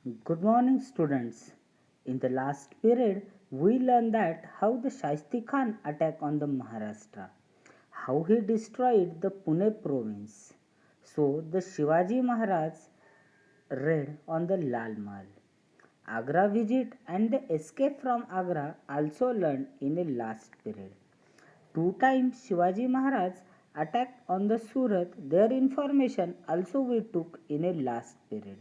Good morning, students. In the last period, we learned that how the Shaisti Khan attacked on the Maharashtra, how he destroyed the Pune province. So the Shivaji Maharaj raid on the Lal Mahal. Agra visit and the escape from Agra also learned in the last period. Two times Shivaji Maharaj attacked on the Surat. Their information also we took in a last period.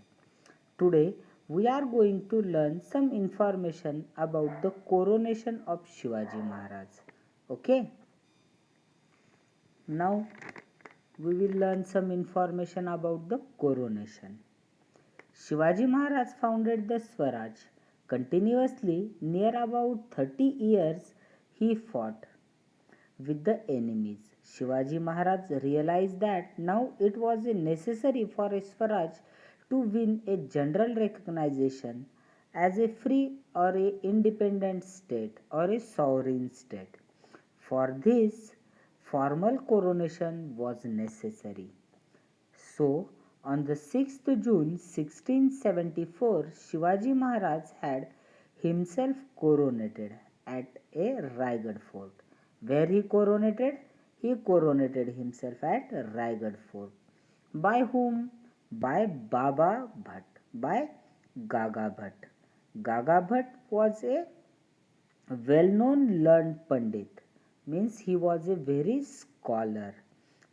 Today we are going to learn some information about the coronation of Shivaji Maharaj. Okay, now we will learn some information about the coronation. Shivaji Maharaj founded the Swaraj. Continuously, near about 30 years, he fought with the enemies. Shivaji Maharaj realized that now it was necessary for Swaraj to win a general recognition as a free or a independent state or a sovereign state. For this, formal coronation was necessary. So, on the 6th June 1674, Shivaji Maharaj had himself coronated at a Raigad fort. Where he coronated? He coronated himself at Raigad fort. By whom? By Baba Bhatt, by Gaga Bhatt. Gaga Bhatt was a well-known learned pandit, means he was a very scholar,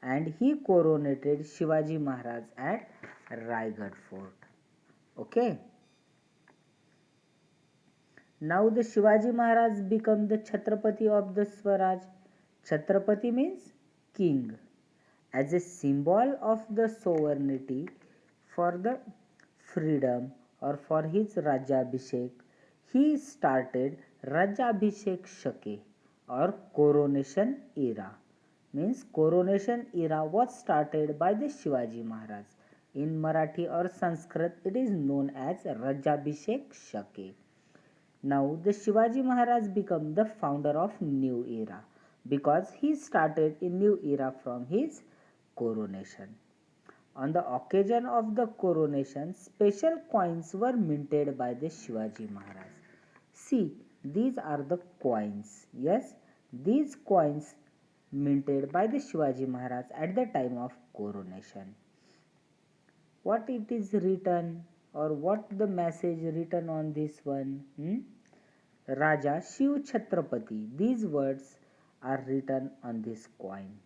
and he coronated Shivaji Maharaj at Raigad fort. Okay, now the Shivaji Maharaj become the Chhatrapati of the Swaraj. Chhatrapati means king. As a symbol of the sovereignty for the freedom or for his Rajabhishek, he started Rajabhishek Shake or coronation era. Means coronation era was started by the Shivaji Maharaj. In Marathi or Sanskrit, it is known as Rajabhishek Shake. Now the Shivaji Maharaj became the founder of new era because he started a new era from his coronation. On the occasion of the coronation, special coins were minted by the Shivaji Maharaj. See, these are the coins. Yes, these coins minted by the Shivaji Maharaj at the time of coronation. What it is written or what the message written on this one? Raja Shiv Chhatrapati. These words are written on this coin.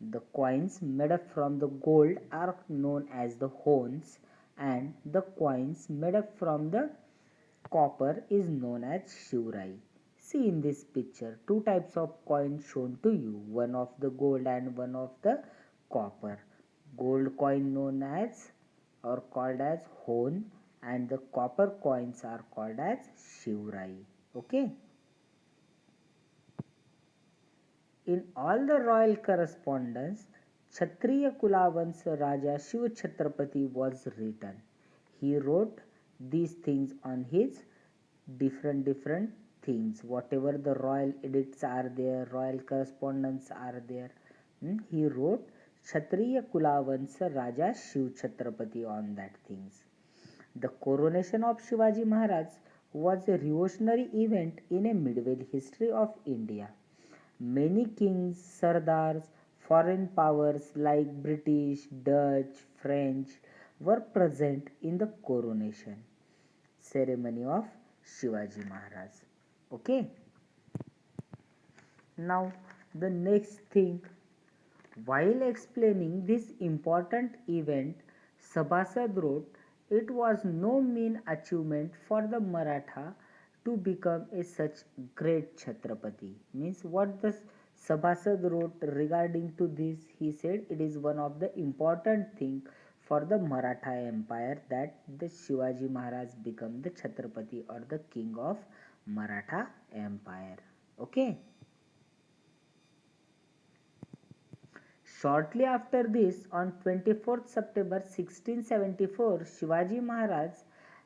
The coins made up from the gold are known as the hones, and the coins made up from the copper is known as Shivrai. See in this picture, two types of coins shown to you, one of the gold and one of the copper. Gold coin known as or called as hone, and the copper coins are called as Shivrai. Okay. In all the royal correspondence, Kshatriya Kulavansa Raja Shiv Chhatrapati was written. He wrote these things on his different things. Whatever the royal edicts are there, royal correspondence are there. He wrote Kshatriya Kulavansa Raja Shiv Chhatrapati on that things. The coronation of Shivaji Maharaj was a revolutionary event in a medieval history of India. Many kings, sardars, foreign powers like British, Dutch, French were present in the coronation ceremony of Shivaji Maharaj. Okay, now the next thing, while explaining this important event, Sabhasad wrote, it was no mean achievement for the Maratha to become a such great Chhatrapati. Means what the Sabhasad wrote regarding to this, he said it is one of the important thing for the Maratha Empire that the Shivaji Maharaj become the Chhatrapati or the king of Maratha Empire. Okay. Shortly after this, on 24th September 1674, Shivaji Maharaj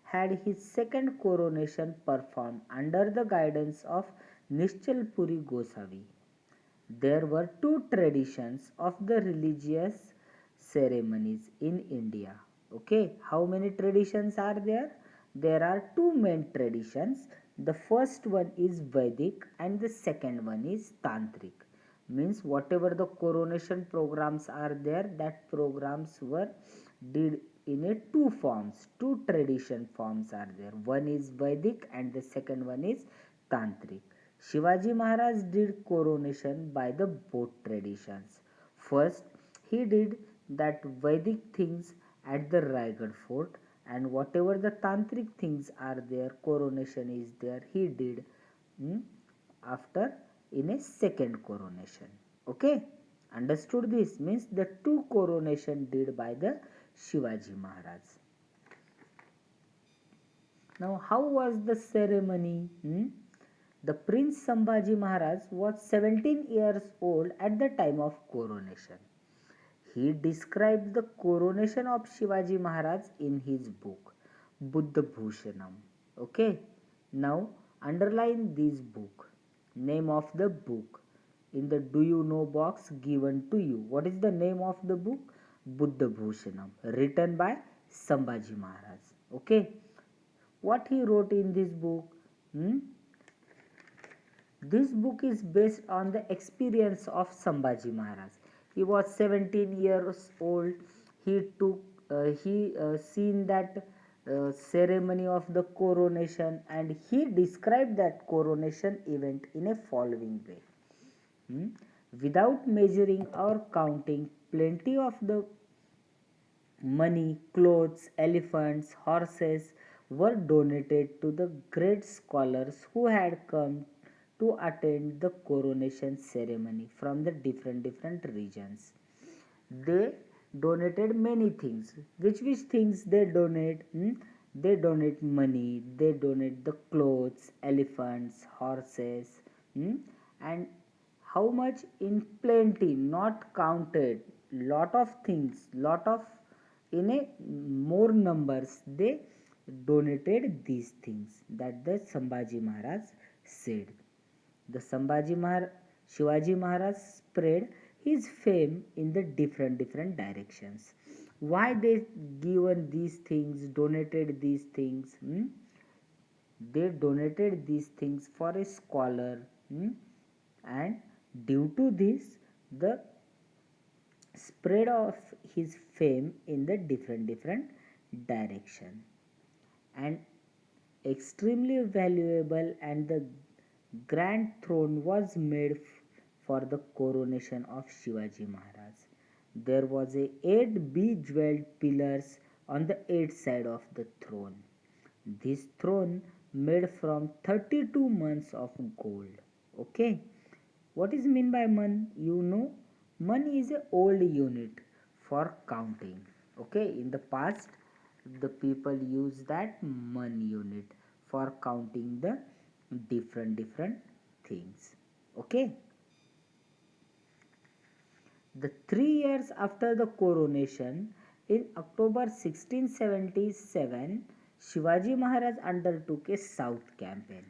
had his second coronation performed under the guidance of Nishchal Puri Goswami. There were two traditions of the religious ceremonies in India. Okay, how many traditions are there? there are two main traditions. The first one is Vedic and the second one is Tantric. Means whatever the coronation programs are there, that programs were did in a two forms, two tradition forms are there. One is Vedic and the second one is Tantric. Shivaji Maharaj did coronation by the both traditions. First, he did that Vedic things at the Raigad fort, and whatever the tantric things are there, coronation is there, he did hmm, after in a second coronation. Okay, understood? This means the two coronation did by the Shivaji Maharaj. Now, how was the ceremony? The Prince Sambhaji Maharaj was 17 years old at the time of coronation. He described the coronation of Shivaji Maharaj in his book Buddha Bhushanam. Okay, now underline this book. Name of the book in the do you know box given to you. What is the name of the book? Buddha Bhushanam, written by Sambhaji Maharaj. Okay, what he wrote in this book? Hmm? This book is based on the experience of Sambhaji Maharaj. He was 17 years old. He seen that ceremony of the coronation, and he described that coronation event in a following way. Hmm? Without measuring or counting, plenty of the money, clothes, elephants, horses were donated to the great scholars who had come to attend the coronation ceremony from the different regions. They donated many things. Which things they donate? They donate money, they donate the clothes, elephants, horses, and how much in plenty, not counted, lot of things, lot of in a more numbers they donated these things that the Sambhaji Maharaj said. The Shivaji Maharaj spread his fame in the different directions. Why they given these things, donated these things? They donated these things for a scholar, and due to this, the spread of his fame in the different direction, and extremely valuable, and the grand throne was made for the coronation of Shivaji Maharaj. There was a 8 bejeweled pillars on the 8 side of the throne. This throne made from 32 months of gold. Okay, what is mean by man? You know, man is a old unit for counting. Okay, in the past, the people use that man unit for counting the different things. Okay, the 3 years after the coronation, in October 1677, Shivaji Maharaj undertook a south campaign.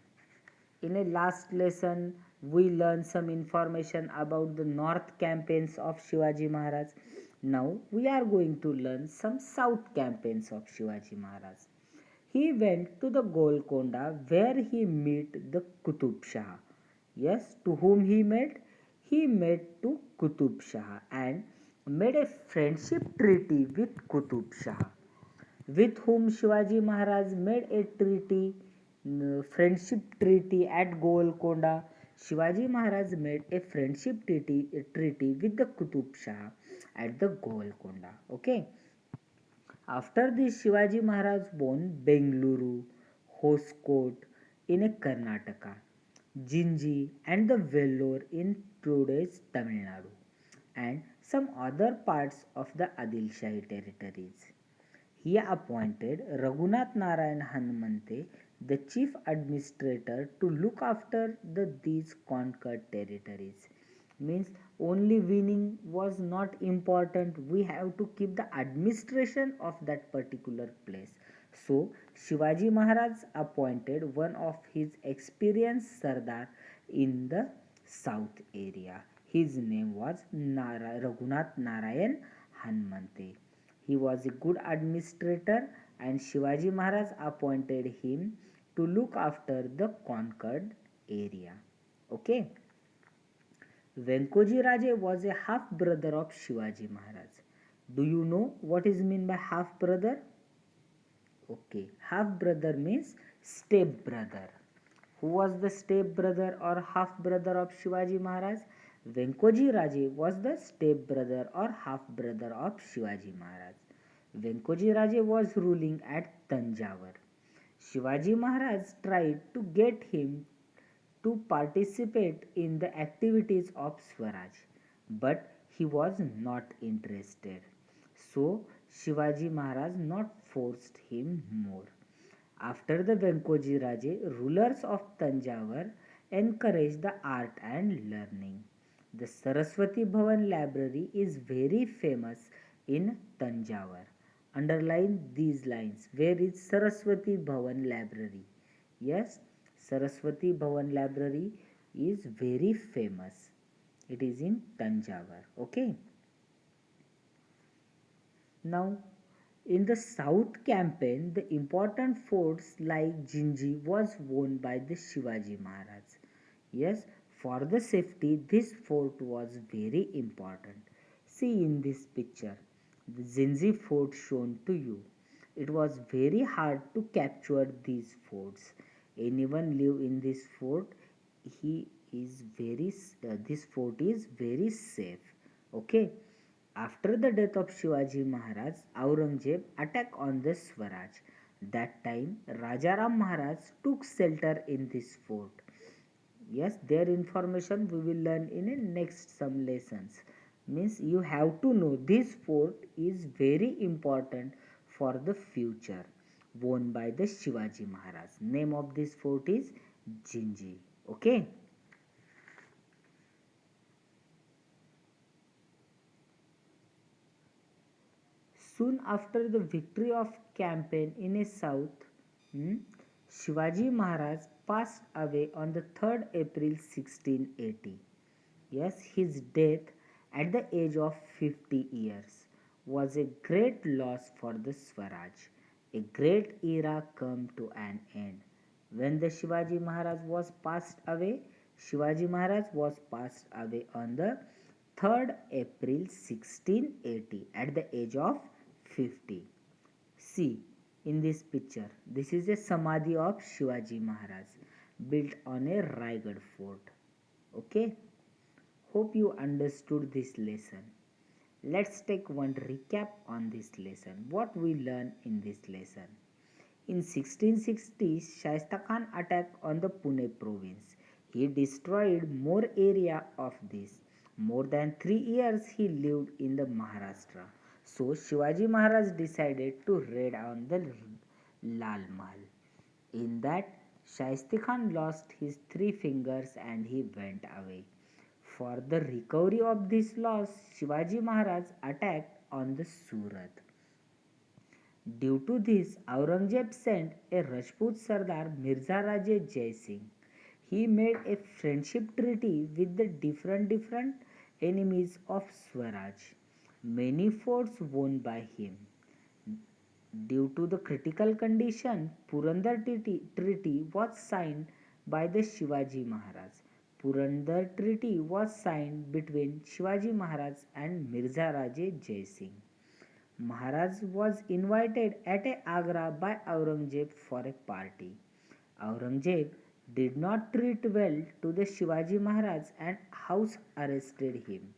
In a last lesson, we learned some information about the north campaigns of Shivaji Maharaj. Now we are going to learn some south campaigns of Shivaji Maharaj. He went to the Golconda where he met the Qutub Shah. Yes, to whom he met? He met to Qutub Shah and made a friendship treaty with Qutub Shah, with whom Shivaji Maharaj made a treaty, friendship treaty at Golconda. Shivaji Maharaj made a friendship treaty with the Qutub Shah at the Golconda. Okay. After this, Shivaji Maharaj won Bengaluru, Hoskote in Karnataka, Jinji and the Vellore in today's Tamil Nadu, and some other parts of the Adil Shahi territories. He appointed Raghunath Narayan Hanmante, the chief administrator, to look after these conquered territories. Means only winning was not important, we have to keep the administration of that particular place. So Shivaji Maharaj appointed one of his experienced Sardar in the south area. His name was Raghunath Narayan Hanmante. He was a good administrator and Shivaji Maharaj appointed him to look after the conquered area. Okay. Venkoji Raje was a half brother of Shivaji Maharaj. Do you know what is mean by half brother? Okay, half brother means step brother. Who was the step brother or half brother of Shivaji Maharaj? Venkoji Raje was the step brother or half brother of Shivaji Maharaj. Venkoji Raje was ruling at Tanjavur. Shivaji Maharaj tried to get him to participate in the activities of Swaraj, but he was not interested. So Shivaji Maharaj not forced him more. After the Venkoji Raje, rulers of Tanjavur encouraged the art and learning. The Saraswati Bhavan library is very famous in Tanjavur. Underline these lines. Where is Saraswati Bhavan library? Yes, Saraswati Bhavan library is very famous. It is in Tanjavur. Okay. Now, in the South campaign, the important forts like Jinji was won by the Shivaji Maharaj. Yes, for the safety, this fort was very important. See in this picture, the Jinji fort shown to you. It was very hard to capture these forts. Anyone live in this fort, he is very. This fort is very safe. Okay. After the death of Shivaji Maharaj, Aurangzeb attacked on the Swaraj. That time, Rajaram Maharaj took shelter in this fort. Yes, their information we will learn in a next some lessons. Means you have to know this fort is very important for the future. Won by the Shivaji Maharaj. Name of this fort is Jinji. Okay. Soon after the victory of campaign in the south, hmm, Shivaji Maharaj passed away on the 3rd April 1680. Yes, his death at the age of 50 years was a great loss for the Swaraj. A great era came to an end. When the Shivaji Maharaj was passed away, Shivaji Maharaj was passed away on the 3rd April 1680 at the age of 50. See in this picture, this is a Samadhi of Shivaji Maharaj built on a Raigad fort. Okay. Hope you understood this lesson. Let's take one recap on this lesson. What we learned in this lesson. In 1660, Shaista Khan attacked on the Pune province. He destroyed more area of this. More than 3 years he lived in the Maharashtra. So Shivaji Maharaj decided to raid on the Lal Mahal. In that, Shaista Khan lost his 3 fingers and he went away. For the recovery of this loss, Shivaji Maharaj attacked on the Surat. Due to this, Aurangzeb sent a Rajput Sardar Mirza Raje Jai Singh. He made a friendship treaty with the different enemies of Swaraj. Many forts won by him. Due to the critical condition, Treaty was signed by the Shivaji Maharaj. Purandar Treaty was signed between Shivaji Maharaj and Mirza Raje Jai Singh. Maharaj was invited at Agra by Aurangzeb for a party. Aurangzeb did not treat well to the Shivaji Maharaj and house arrested him.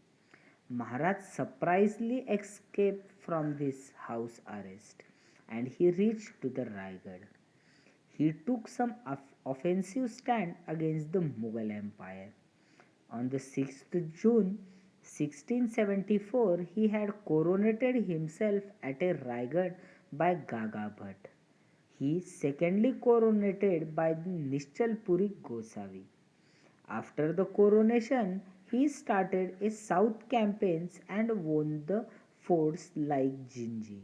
Maharaj surprisingly escaped from this house arrest and he reached to the Raigad. He took some offensive stand against the Mughal Empire. On the 6th June 1674, he had coronated himself at a Raigad by Gaga Bhatt. He secondly coronated by the Nischalpuri Gosavi. After the coronation, he started a south campaigns and won the forts like Jinji.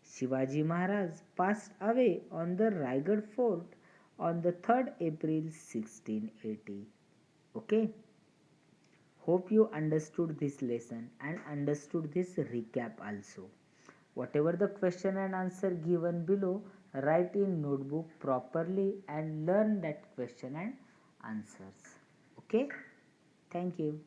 Shivaji Maharaj passed away on the Raigad fort on the 3rd April 1680. Okay. Hope you understood this lesson and understood this recap also. Whatever the question and answer given below, write in notebook properly and learn that question and answers. Okay? Thank you.